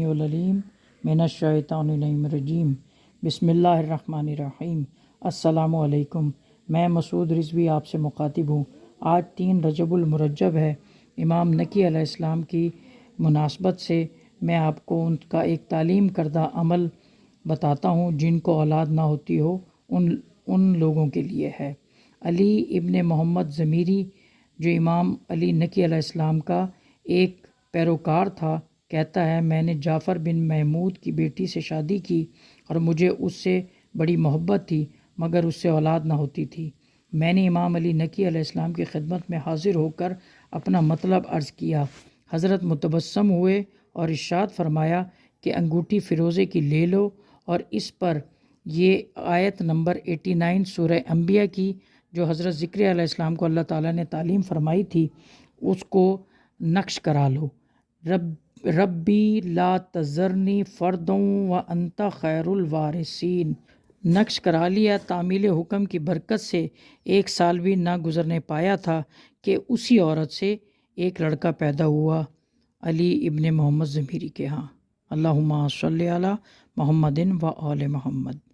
العلیم من الشیطان الرجیم بسم اللہ الرحمن الرحیم۔ السلام علیکم، میں مسعود رضوی آپ سے مخاطب ہوں۔ آج 3 رجب المرجب ہے۔ امام نقی علیہ السلام کی مناسبت سے میں آپ کو ان کا ایک تعلیم کردہ عمل بتاتا ہوں جن کو اولاد نہ ہوتی ہو، ان لوگوں کے لیے ہے۔ علی ابن محمد ضمیری، جو امام علی نقی علیہ السلام کا ایک پیروکار تھا، کہتا ہے میں نے جعفر بن محمود کی بیٹی سے شادی کی اور مجھے اس سے بڑی محبت تھی، مگر اس سے اولاد نہ ہوتی تھی۔ میں نے امام علی نقی علیہ السلام کی خدمت میں حاضر ہو کر اپنا مطلب عرض کیا۔ حضرت متبسم ہوئے اور ارشاد فرمایا کہ انگوٹھی فیروزے کی لے لو اور اس پر یہ آیت نمبر 89 سورہ انبیاء کی، جو حضرت ذکر علیہ السلام کو اللہ تعالیٰ نے تعلیم فرمائی تھی، اس کو نقش کرا لو۔ ربی لا تذرنی فردوں وانت خیر الوارثین۔ نقش کرا لیا۔ تعمیل حکم کی برکت سے 1 سال بھی نہ گزرنے پایا تھا کہ اسی عورت سے ایک لڑکا پیدا ہوا، علی ابن محمد ضمیری کے ہاں۔ اللہم صلی علی محمد و آل محمد۔